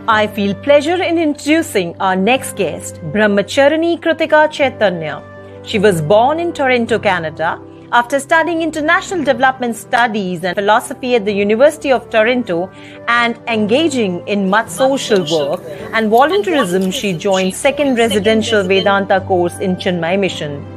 I feel pleasure in introducing our next guest, Brahmacharini Krtiikaa Chaitanya. She was born in Toronto, Canada. After studying international development studies and philosophy at the University of Toronto and engaging in much social work and volunteerism, she joined second residential Vedanta course in Chinmay Mission,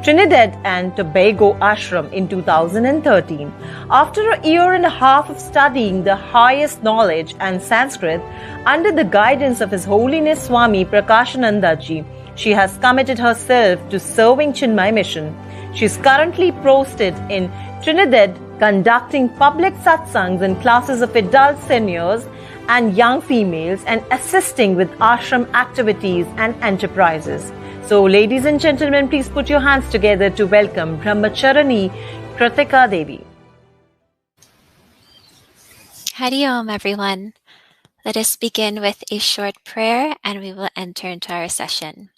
Trinidad and Tobago Ashram in 2013. After a year and a half of studying the highest knowledge and Sanskrit under the guidance of His Holiness Swami Prakashanandaji, she has committed herself to serving Chinmay Mission. She is currently posted in Trinidad conducting public satsangs and classes of adult seniors and young females and assisting with ashram activities and enterprises. So, ladies and gentlemen, please put your hands together to welcome Brahmacharini Krtiikaa Devi. Hari Om, everyone. Let us begin with a short prayer and we will enter into our session.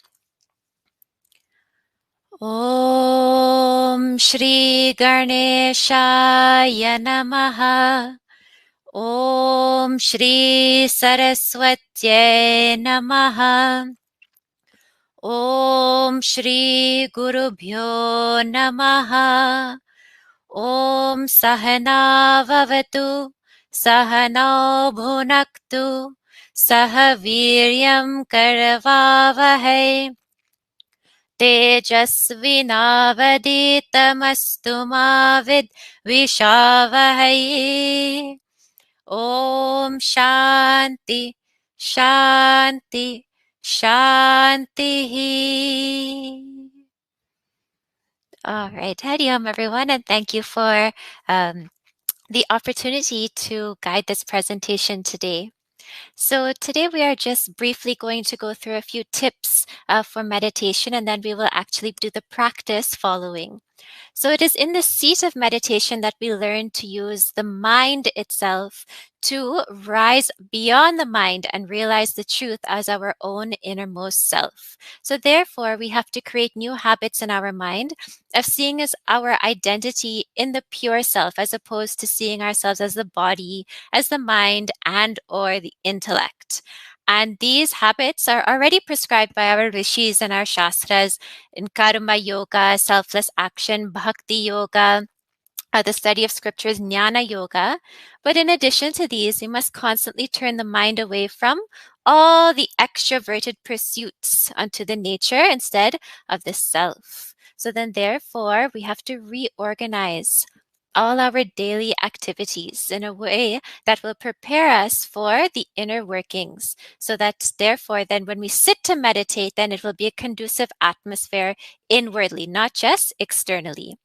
Om Shri Ganeshaya Namaha. Om Shri Saraswatye Namaha. Om Shri Gurubhyo Namaha. Om Sahana Vavatu Sahano Bhunaktu Sahaviryam Karavavahai Tejasvinavaditamastu Mavid Vishavahai. Om Shanti Shanti Shanti. All right, Hari Om, everyone, and thank you for the opportunity to guide this presentation today. So today we are just briefly going to go through a few tips for meditation, and then we will actually do the practice following. So it is in the seat of meditation that we learn to use the mind itself to rise beyond the mind and realize the truth as our own innermost self. So therefore, we have to create new habits in our mind of seeing as our identity in the pure self, as opposed to seeing ourselves as the body, as the mind, and or the intellect. And these habits are already prescribed by our rishis and our shastras in karma yoga, selfless action, bhakti yoga, the study of scriptures, jnana yoga. But in addition to these, we must constantly turn the mind away from all the extroverted pursuits onto the nature instead of the self. So then therefore, we have to reorganize all our daily activities in a way that will prepare us for the inner workings. So that therefore, then when we sit to meditate, then it will be a conducive atmosphere inwardly, not just externally.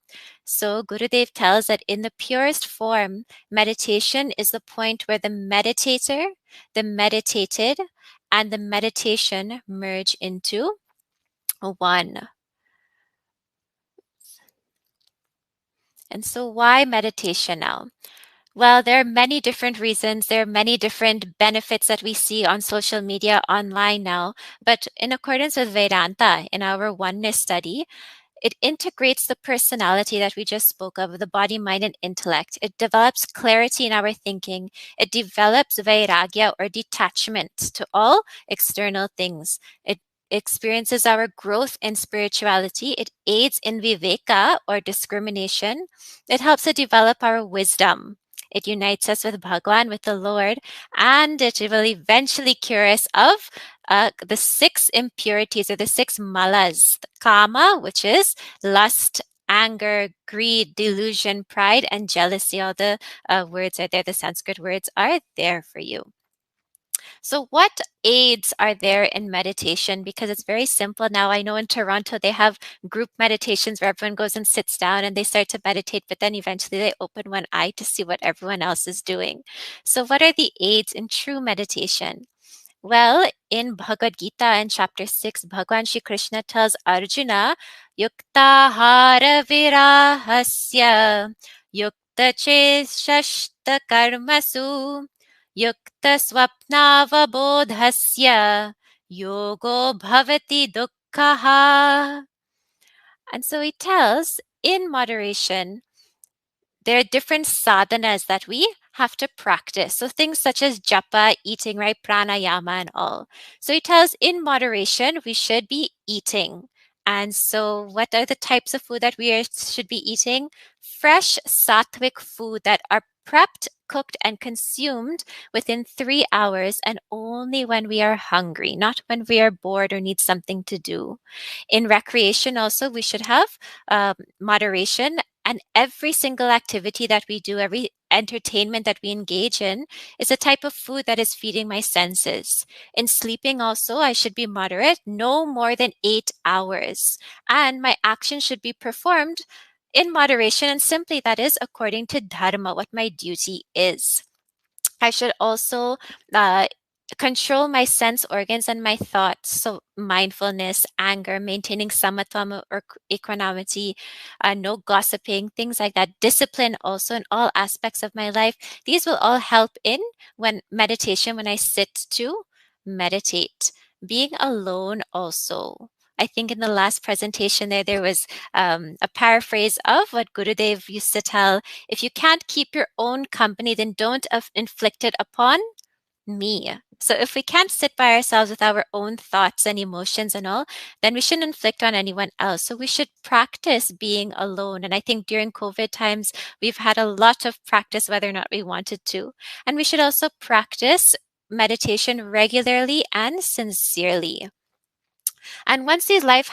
So Gurudev tells that in the purest form, meditation is the point where the meditator, the meditated, and the meditation merge into one. And so why meditation now? Well, there are many different reasons. There are many different benefits that we see on social media online now. But in accordance with Vedanta, in our oneness study, it integrates the personality that we just spoke of, the body, mind, and intellect. It develops clarity in our thinking. It develops vairagya or detachment to all external things. It experiences our growth in spirituality. It aids in viveka or discrimination. It helps to develop our wisdom. It unites us with Bhagwan, with the Lord, and it will eventually cure us of the 6 impurities or the 6 malas. Kama, which is lust, anger, greed, delusion, pride, and jealousy. All the words are there. The Sanskrit words are there for you. So what aids are there in meditation? Because it's very simple now. I know in Toronto, they have group meditations where everyone goes and sits down and they start to meditate, but then eventually they open one eye to see what everyone else is doing. So what are the aids in true meditation? Well, in Bhagavad Gita in chapter 6, Bhagwan Shri Krishna tells Arjuna, Yuktahara virahasya, yukta cheshashta karmasu, yukta swapnavabodhasya, yogo bhavati dukkhaha. And so he tells, in moderation, there are different sadhanas that we have to practice. So things such as japa, eating, right, pranayama and all. So he tells in moderation, we should be eating. And so what are the types of food that should be eating? Fresh sattvic food that are prepped, cooked, and consumed within 3 hours and only when we are hungry, not when we are bored or need something to do. In recreation also, we should have moderation, and every single activity that we do, every entertainment that we engage in is a type of food that is feeding my senses. In sleeping also, I should be moderate, no more than 8 hours. And my action should be performed in moderation, and simply that is according to dharma, what my duty is. I should also uh, control my sense organs and my thoughts. So, mindfulness, anger, maintaining samatva or equanimity, no gossiping, things like that. Discipline also in all aspects of my life. These will all help in when meditation, when I sit to meditate. Being alone also. I think in the last presentation there was a paraphrase of what Gurudev used to tell: if you can't keep your own company, then don't inflict it upon me. So if we can't sit by ourselves with our own thoughts and emotions and all, then we shouldn't inflict on anyone else. So we should practice being alone. And I think during COVID times, we've had a lot of practice, whether or not we wanted to. And we should also practice meditation regularly and sincerely. And once these life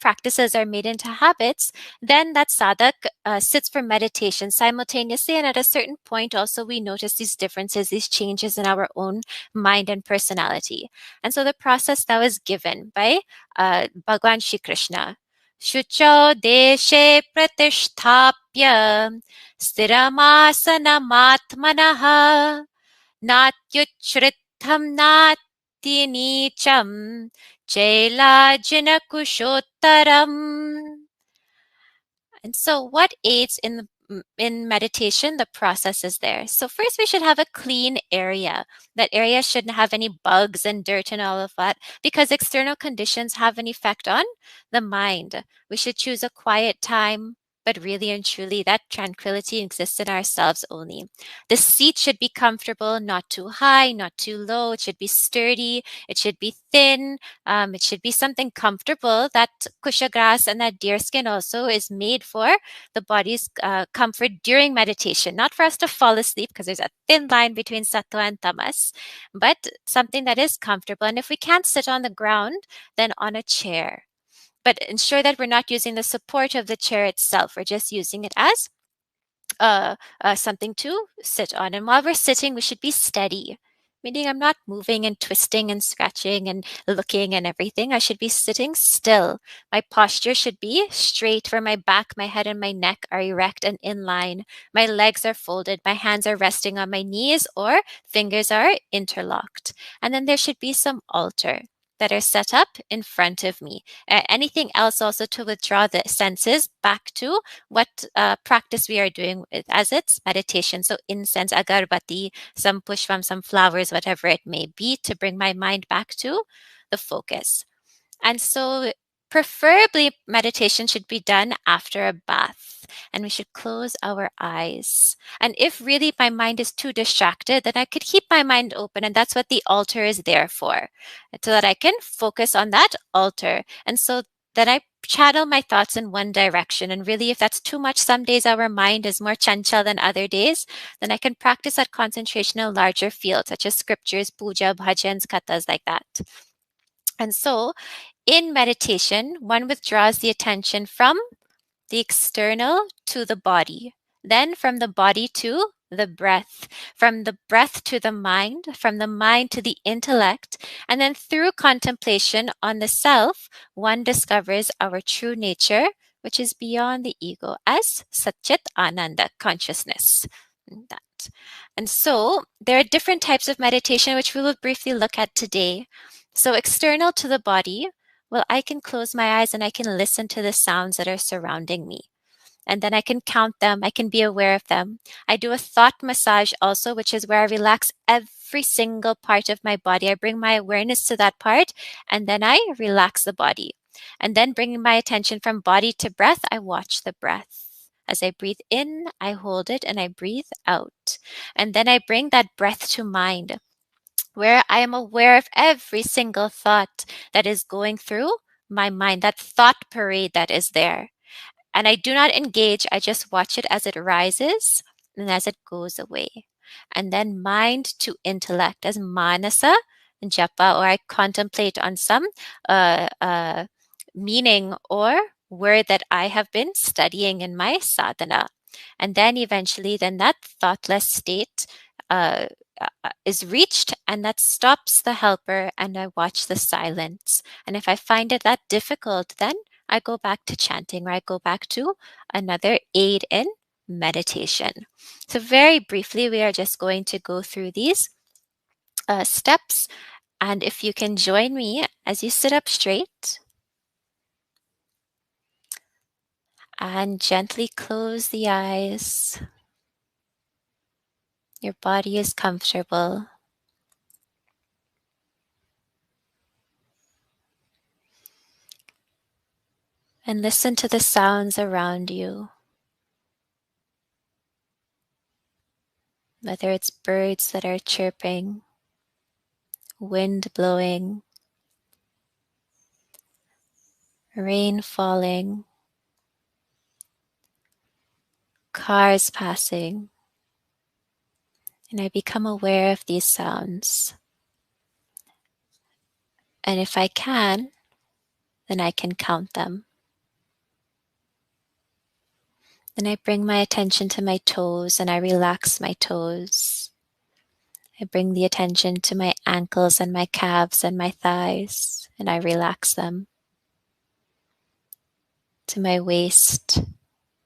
practices are made into habits, then that sadhak sits for meditation simultaneously. And at a certain point, also, we notice these differences, these changes in our own mind and personality. And so the process that was given by Bhagwan Shri Krishna. Shucho deshe pratishtapya stiramasanamatmanaha natyuchritam natyनीचम Kushottaram. And so what aids in meditation? The process is there. So first we should have a clean area. That area shouldn't have any bugs and dirt and all of that, because external conditions have an effect on the mind. We should choose a quiet time, but really and truly that tranquility exists in ourselves only. The seat should be comfortable, not too high, not too low. It should be sturdy. It should be thin. It should be something comfortable. That kusha grass and that deer skin also is made for the body's comfort during meditation, not for us to fall asleep, because there's a thin line between sattva and tamas, but something that is comfortable. And if we can't sit on the ground, then on a chair. But ensure that we're not using the support of the chair itself. We're just using it as something to sit on. And while we're sitting, we should be steady, meaning I'm not moving and twisting and scratching and looking and everything. I should be sitting still. My posture should be straight, where my back, my head, and my neck are erect and in line. My legs are folded. My hands are resting on my knees, or fingers are interlocked. And then there should be some altar that are set up in front of me. Anything else also to withdraw the senses back to what practice we are doing as it's meditation. So incense, agarbatti, some pushpam, some flowers, whatever it may be, to bring my mind back to the focus. And so preferably meditation should be done after a bath, and we should close our eyes. And if really my mind is too distracted, then I could keep my mind open, and that's what the altar is there for, so that I can focus on that altar. And so then I channel my thoughts in one direction. And really, if that's too much, some days our mind is more chanchal than other days, then I can practice that concentration in a larger field, such as scriptures, puja, bhajans, kathas, like that. And so in meditation, one withdraws the attention from the external to the body, then from the body to the breath, from the breath to the mind, from the mind to the intellect, and then through contemplation on the self, one discovers our true nature, which is beyond the ego, as Satchit Ananda, consciousness. That. And so there are different types of meditation, which we will briefly look at today. So external to the body, well, I can close my eyes and I can listen to the sounds that are surrounding me. And then I can count them. I can be aware of them. I do a thought massage also, which is where I relax every single part of my body. I bring my awareness to that part, and then I relax the body. And then bringing my attention from body to breath, I watch the breath. As I breathe in, I hold it and I breathe out. And then I bring that breath to mind, where I am aware of every single thought that is going through my mind, that thought parade that is there. And I do not engage, I just watch it as it rises and as it goes away. And then mind to intellect as manasa japa, or I contemplate on some uh, uh, meaning or word that I have been studying in my sadhana. And then eventually, then that thoughtless state uh, is reached, and that stops the helper, and I watch the silence. And if I find it that difficult, then I go back to chanting, or I go back to another aid in meditation. So very briefly, we are just going to go through these steps. And if you can join me as you sit up straight and gently close the eyes. Your body is comfortable. And listen to the sounds around you. Whether it's birds that are chirping, wind blowing, rain falling, cars passing. And I become aware of these sounds. And if I can, then I can count them. Then I bring my attention to my toes and I relax my toes. I bring the attention to my ankles and my calves and my thighs, and I relax them. To my waist,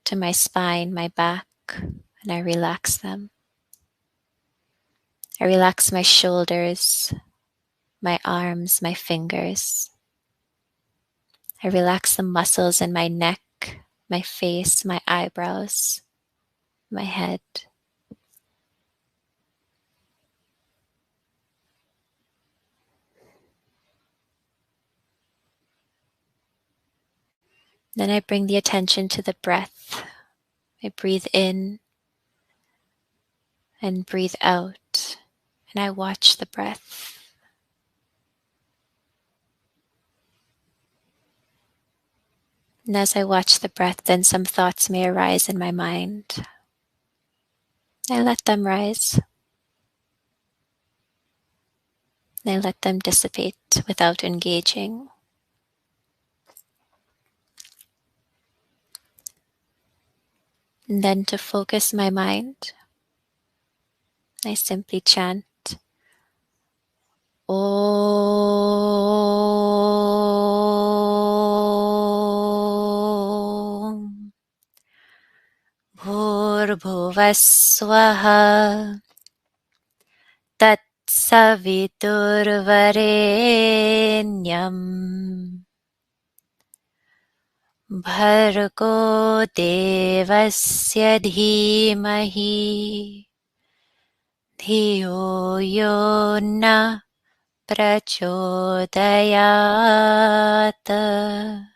to my spine, my back, and I relax them. I relax my shoulders, my arms, my fingers. I relax the muscles in my neck, my face, my eyebrows, my head. Then I bring the attention to the breath. I breathe in and breathe out, and I watch the breath. And as I watch the breath, then some thoughts may arise in my mind. I let them rise. I let them dissipate without engaging. And then to focus my mind, I simply chant Om Bhurбhuvaswaha Tat Saviturvarenyam Bhargo Devasya Dhimahi Dhiyo Yo Na Prachodayata.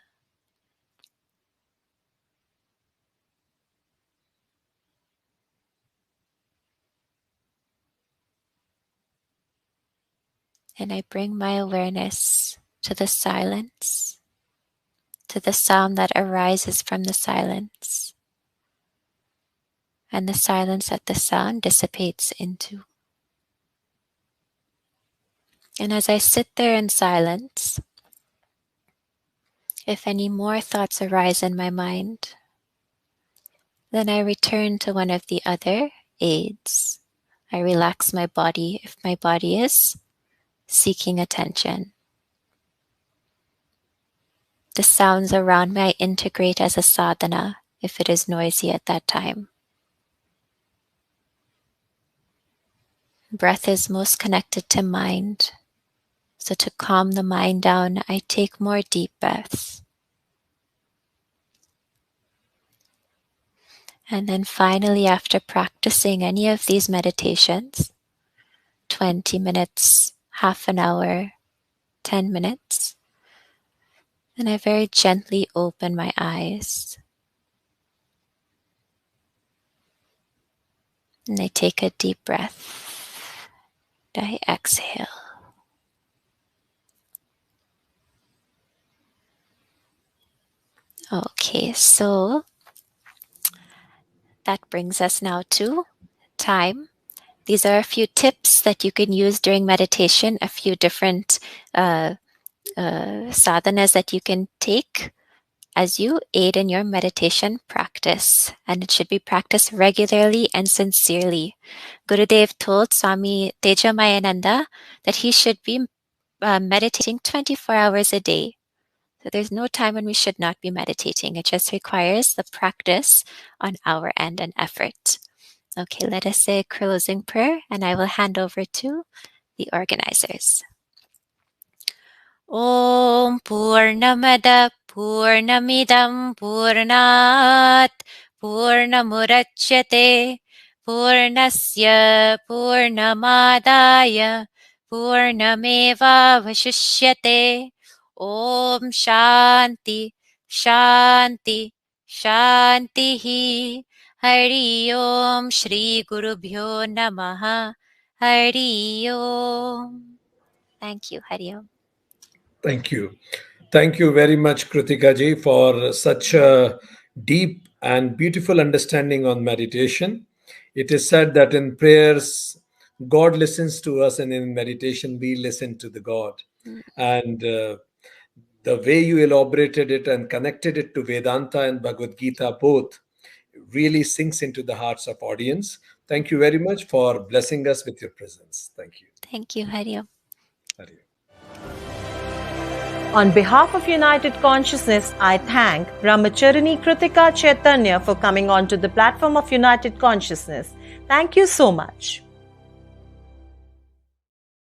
And I bring my awareness to the silence, to the sound that arises from the silence, and the silence that the sound dissipates into. And as I sit there in silence, if any more thoughts arise in my mind, then I return to one of the other aids. I relax my body if my body is seeking attention. The sounds around me I integrate as a sadhana if it is noisy at that time. Breath is most connected to mind. So to calm the mind down, I take more deep breaths. And then finally, after practicing any of these meditations, 20 minutes, half an hour, 10 minutes, then I very gently open my eyes. And I take a deep breath. I exhale. Okay, so that brings us now to time. These are a few tips that you can use during meditation, a few different sadhanas that you can take as you aid in your meditation practice. And it should be practiced regularly and sincerely. Gurudev told Swami Tejamayananda that he should be meditating 24 hours a day. So there's no time when we should not be meditating. It just requires the practice on our end and effort. Okay, let us say a closing prayer and I will hand over to the organizers. Om Purnamada Purnamidam Purnat Purnamurachyate Purnasya Purnamadaya Purnameva Vashishyate. Om Shanti Shanti Shantihi. Hari Om Shri Gurubhyo Namaha. Hari Om. Thank you, Hari Om. Thank you. Thank you very much, Krtiikaa ji, for such a deep and beautiful understanding on meditation. It is said that in prayers, God listens to us, and in meditation, we listen to the God. And the way you elaborated it and connected it to Vedanta and Bhagavad Gita both really sinks into the hearts of audience. Thank you very much for blessing us with your presence. Thank you. Thank you, Hari Om. Hari Om. On behalf of United Consciousness, I thank Brahmacharini Krtiikaa Chaitanya for coming onto the platform of United Consciousness. Thank you so much.